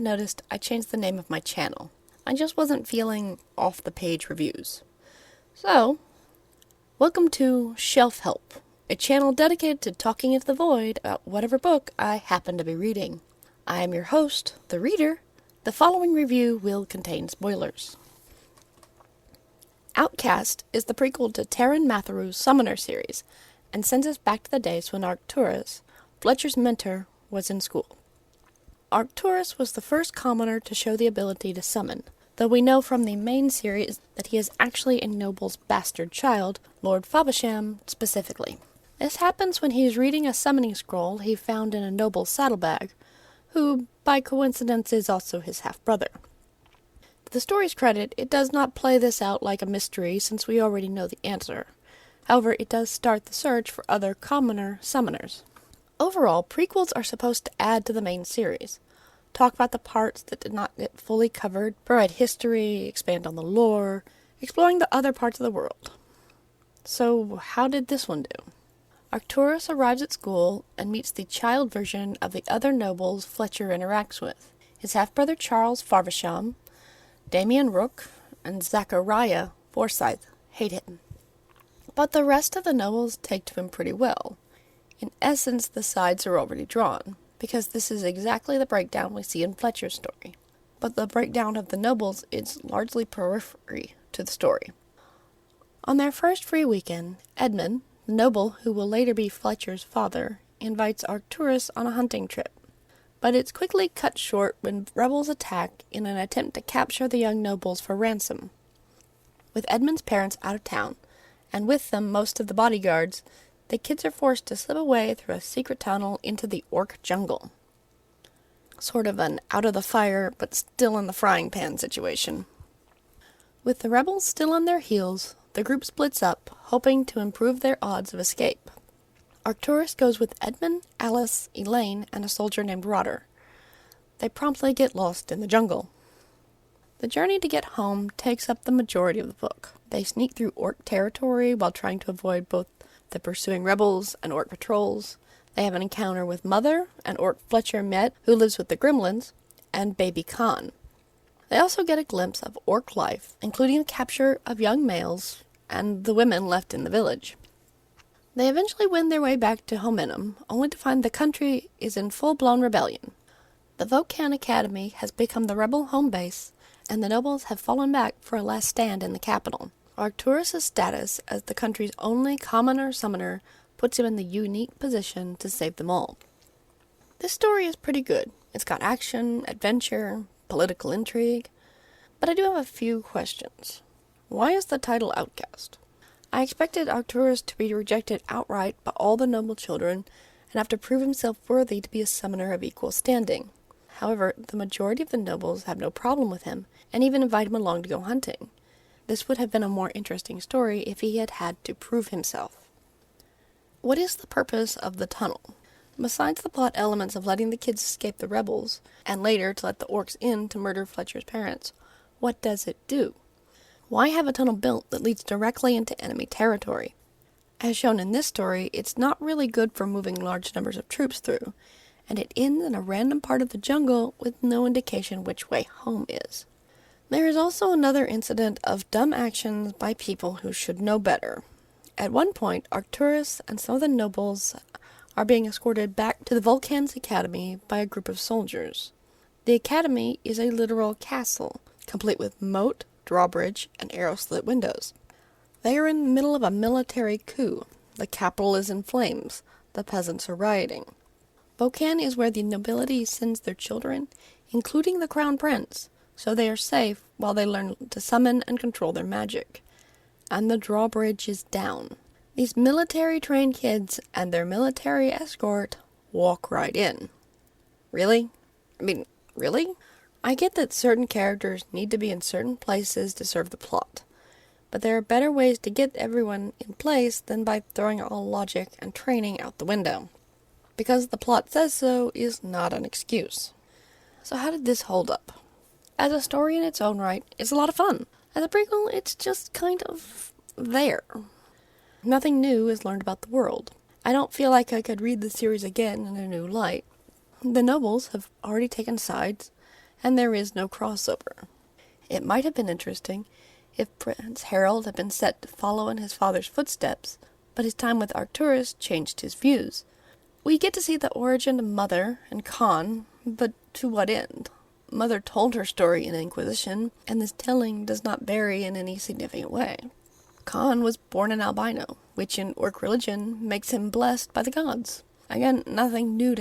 noticed I changed the name of my channel. I just wasn't feeling off-the-page reviews. So, welcome to Shelf Help, a channel dedicated to talking into the void about whatever book I happen to be reading. I am your host, the reader. The following review will contain spoilers. Outcast is the prequel to Taran Matharu's Summoner series, and sends us back to the days when Arcturus, Fletcher's mentor, was in school. Arcturus was the first commoner to show the ability to summon, though we know from the main series that he is actually a noble's bastard child, Lord Faversham specifically. This happens when he is reading a summoning scroll he found in a noble's saddlebag, who, by coincidence, is also his half-brother. To the story's credit, it does not play this out like a mystery since we already know the answer. However, it does start the search for other commoner summoners. Overall, prequels are supposed to add to the main series, talk about the parts that did not get fully covered, provide history, expand on the lore, exploring the other parts of the world. So, how did this one do? Arcturus arrives at school and meets the child version of the other nobles Fletcher interacts with. His half-brother Charles Faversham, Damien Rook, and Zachariah Forsyth hate him. But the rest of the nobles take to him pretty well. In essence, the sides are already drawn, because this is exactly the breakdown we see in Fletcher's story. But the breakdown of the nobles is largely periphery to the story. On their first free weekend, Edmund, the noble who will later be Fletcher's father, invites Arcturus on a hunting trip. But it's quickly cut short when rebels attack in an attempt to capture the young nobles for ransom. With Edmund's parents out of town, and with them most of the bodyguards, the kids are forced to slip away through a secret tunnel into the orc jungle. Sort of an out-of-the-fire, but still-in-the-frying-pan situation. With the rebels still on their heels, the group splits up, hoping to improve their odds of escape. Arcturus goes with Edmund, Alice, Elaine, and a soldier named Roder. They promptly get lost in the jungle. The journey to get home takes up the majority of the book. They sneak through orc territory while trying to avoid both the pursuing rebels and orc patrols. They have an encounter with Mother, an orc Fletcher met who lives with the gremlins, and Baby Khan. They also get a glimpse of orc life, including the capture of young males and the women left in the village. They eventually win their way back to Homenum, only to find the country is in full-blown rebellion. The Volcan Academy has become the rebel home base, and the nobles have fallen back for a last stand in the capital. Arcturus' status as the country's only commoner summoner puts him in the unique position to save them all. This story is pretty good. It's got action, adventure, political intrigue, but I do have a few questions. Why is the title Outcast? I expected Arcturus to be rejected outright by all the noble children and have to prove himself worthy to be a summoner of equal standing. However, the majority of the nobles have no problem with him and even invite him along to go hunting. This would have been a more interesting story if he had had to prove himself. What is the purpose of the tunnel? Besides the plot elements of letting the kids escape the rebels, and later to let the orcs in to murder Fletcher's parents, what does it do? Why have a tunnel built that leads directly into enemy territory? As shown in this story, it's not really good for moving large numbers of troops through, and it ends in a random part of the jungle with no indication which way home is. There is also another incident of dumb actions by people who should know better. At one point, Arcturus and some of the nobles are being escorted back to the Volcan's Academy by a group of soldiers. The academy is a literal castle, complete with moat, drawbridge, and arrow-slit windows. They are in the middle of a military coup. The capital is in flames. The peasants are rioting. Volcan is where the nobility sends their children, including the crown prince, so they are safe while they learn to summon and control their magic. And the drawbridge is down. These military-trained kids and their military escort walk right in. Really? Really? I get that certain characters need to be in certain places to serve the plot, but there are better ways to get everyone in place than by throwing all logic and training out the window. Because the plot says so is not an excuse. So how did this hold up? As a story in its own right, it's a lot of fun. As a prequel, it's just kind of there. Nothing new is learned about the world. I don't feel like I could read the series again in a new light. The nobles have already taken sides, and there is no crossover. It might have been interesting if Prince Harold had been set to follow in his father's footsteps, but his time with Arcturus changed his views. We get to see the origin of Mother and Khan, but to what end? Mother told her story in Inquisition, and this telling does not vary in any significant way. Khan was born an albino, which in Orc religion makes him blessed by the gods. Again, nothing new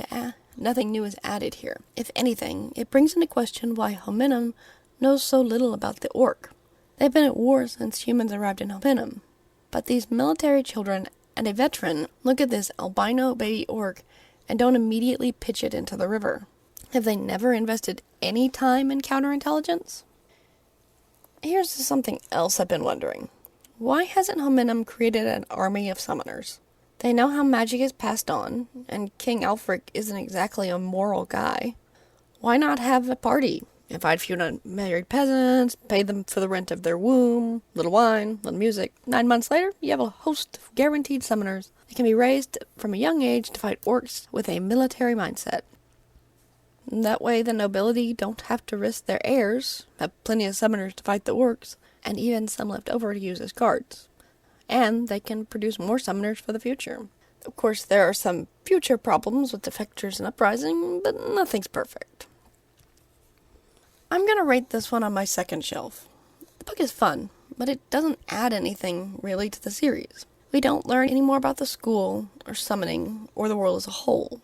is added here. If anything, it brings into question why Hominum knows so little about the Orc. They've been at war since humans arrived in Hominum. But these military children and a veteran look at this albino baby Orc and don't immediately pitch it into the river. Have they never invested any time in counterintelligence? Here's something else I've been wondering. Why hasn't Hominum created an army of summoners? They know how magic is passed on, and King Alfric isn't exactly a moral guy. Why not have a party? Invite a few unmarried peasants, pay them for the rent of their womb, little wine, little music. 9 months later, you have a host of guaranteed summoners. They can be raised from a young age to fight orcs with a military mindset. That way the nobility don't have to risk their heirs, have plenty of summoners to fight the orcs, and even some left over to use as guards. And they can produce more summoners for the future. Of course, there are some future problems with defectors and uprising, but nothing's perfect. I'm gonna rate this one on my second shelf. The book is fun, but it doesn't add anything really to the series. We don't learn any more about the school, or summoning, or the world as a whole.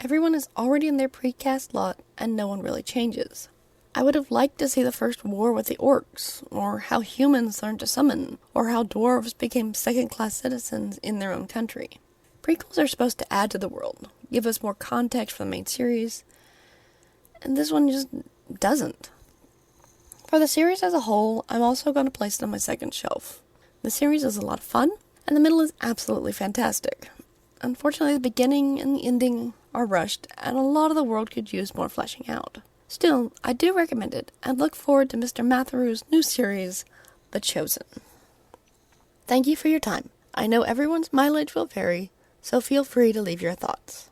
Everyone is already in their precast lot, and no one really changes. I would have liked to see the first war with the orcs, or how humans learned to summon, or how dwarves became second-class citizens in their own country. Prequels are supposed to add to the world, give us more context for the main series, and this one just doesn't. For the series as a whole, I'm also going to place it on my second shelf. The series is a lot of fun, and the middle is absolutely fantastic. Unfortunately, the beginning and the ending are rushed, and a lot of the world could use more fleshing out. Still, I do recommend it, and look forward to Mr. Matharu's new series, The Chosen. Thank you for your time. I know everyone's mileage will vary, so feel free to leave your thoughts.